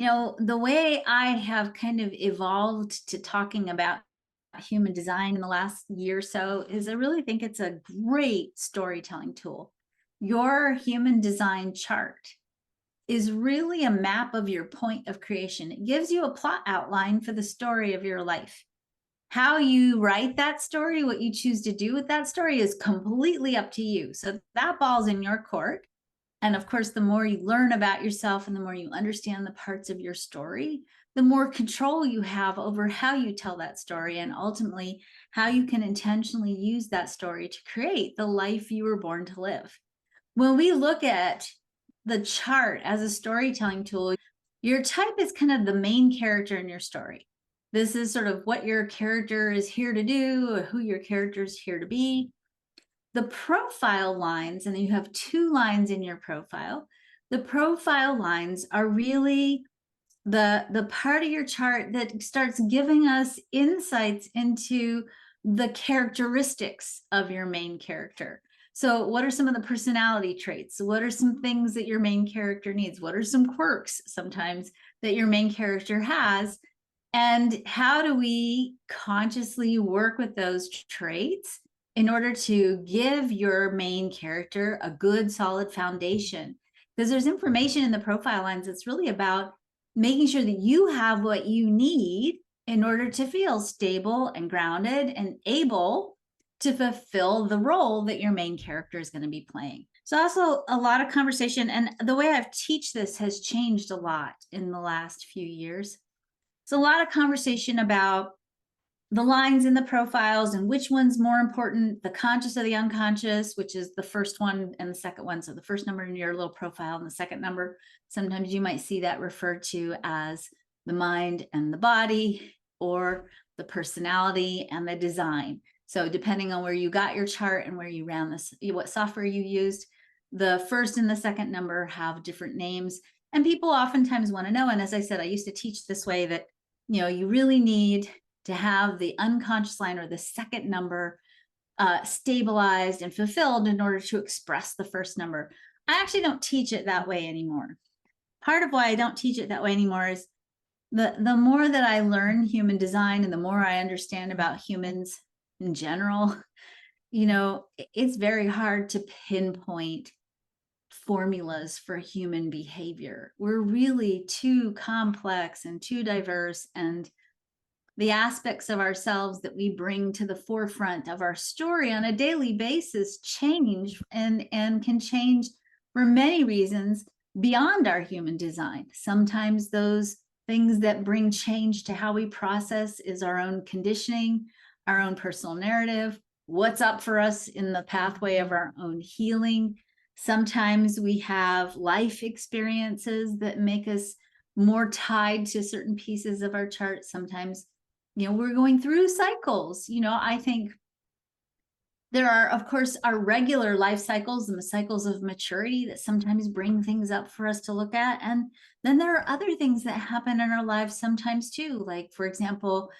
The way I have kind of evolved to talking about human design in the last year or so is I really think it's a great storytelling tool. Your human design chart is really a map of your point of creation. It gives you a plot outline for the story of your life. How you write that story, what you choose to do with that story is completely up to you. So that ball's in your court. And of course, the more you learn about yourself and the more you understand the parts of your story, the more control you have over how you tell that story and ultimately how you can intentionally use that story to create the life you were born to live. When we look at the chart as a storytelling tool, your type is kind of the main character in your story. This is sort of what your character is here to do, or who your character is here to be. The profile lines, and you have two lines in your profile. The profile lines are really the part of your chart that starts giving us insights into the characteristics of your main character. So what are some of the personality traits? What are some things that your main character needs? What are some quirks sometimes that your main character has? And how do we consciously work with those traits in order to give your main character a good, solid foundation? Because there's information in the profile lines that's really about making sure that you have what you need in order to feel stable and grounded and able to fulfill the role that your main character is going to be playing. So also a lot of conversation, and the way I teach this has changed a lot in the last few years. It's a lot of conversation about the lines in the profiles and which one's more important, the conscious or the unconscious, which is the first one and the second one. So the first number in your little profile and the second number, sometimes you might see that referred to as the mind and the body, or the personality and the design. So depending on where you got your chart and where you ran this, what software you used, the first and the second number have different names. And people oftentimes want to know. And as I said, I used to teach this way that, you really need to have the unconscious line or the second number stabilized and fulfilled in order to express the first number. I actually don't teach it that way anymore. Part of why I don't teach it that way anymore is the more that I learn human design and the more I understand about humans in general, it's very hard to pinpoint formulas for human behavior. We're really too complex and too diverse, and the aspects of ourselves that we bring to the forefront of our story on a daily basis change and can change for many reasons beyond our human design. Sometimes those things that bring change to how we process is our own conditioning, our own personal narrative, what's up for us in the pathway of our own healing. Sometimes we have life experiences that make us more tied to certain pieces of our chart. Sometimes we're going through cycles. I think there are, of course, our regular life cycles and the cycles of maturity that sometimes bring things up for us to look at. And then there are other things that happen in our lives sometimes too. Like, for example,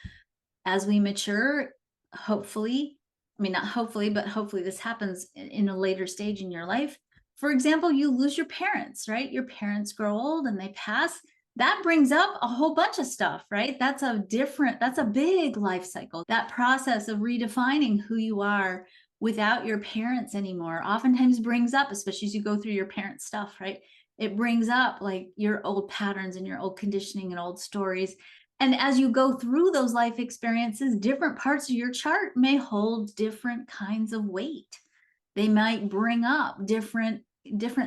as we mature, hopefully, not hopefully, but hopefully this happens in a later stage in your life. For example, you lose your parents, right? Your parents grow old and they pass. That brings up a whole bunch of stuff, right? That's a big life cycle. That process of redefining who you are without your parents anymore oftentimes brings up, especially as you go through your parents' stuff, right? It brings up like your old patterns and your old conditioning and old stories. And as you go through those life experiences, different parts of your chart may hold different kinds of weight. They might bring up different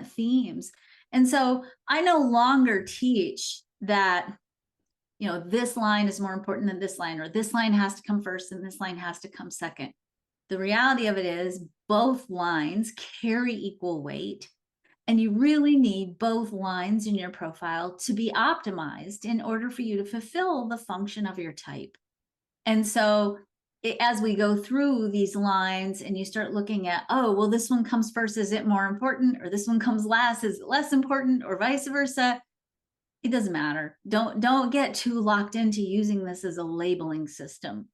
themes. And so I no longer teach that, this line is more important than this line, or this line has to come first and this line has to come second. The reality of it is both lines carry equal weight, and you really need both lines in your profile to be optimized in order for you to fulfill the function of your type. And so as we go through these lines and you start looking at, oh, well, this one comes first, is it more important? Or this one comes last, is it less important? Or vice versa? It doesn't matter. Don't get too locked into using this as a labeling system,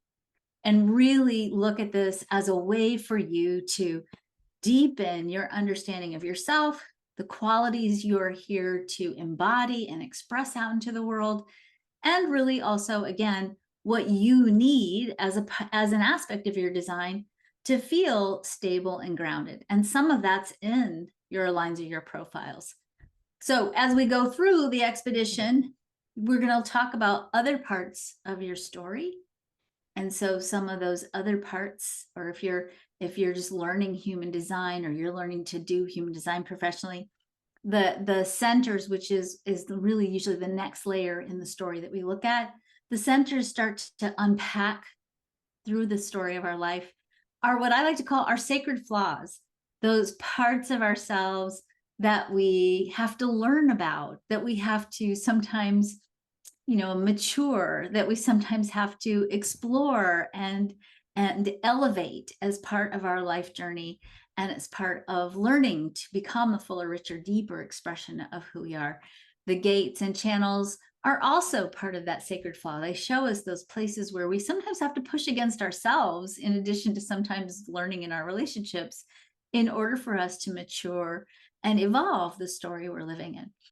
and really look at this as a way for you to deepen your understanding of yourself, the qualities you're here to embody and express out into the world, and really also, again, what you need as an aspect of your design to feel stable and grounded. And some of that's in your lines of your profiles. So as we go through the expedition, we're going to talk about other parts of your story. And so some of those other parts, or if you're just learning human design, or you're learning to do human design professionally, the centers, which is really usually the next layer in the story that we look at, the centers start to unpack through the story of our life, are what I like to call our sacred flaws, those parts of ourselves that we have to learn about, that we have to sometimes, mature, that we sometimes have to explore and elevate as part of our life journey, and as part of learning to become a fuller, richer, deeper expression of who we are. The gates and channels are also part of that sacred flaw. They show us those places where we sometimes have to push against ourselves, in addition to sometimes learning in our relationships, in order for us to mature and evolve the story we're living in.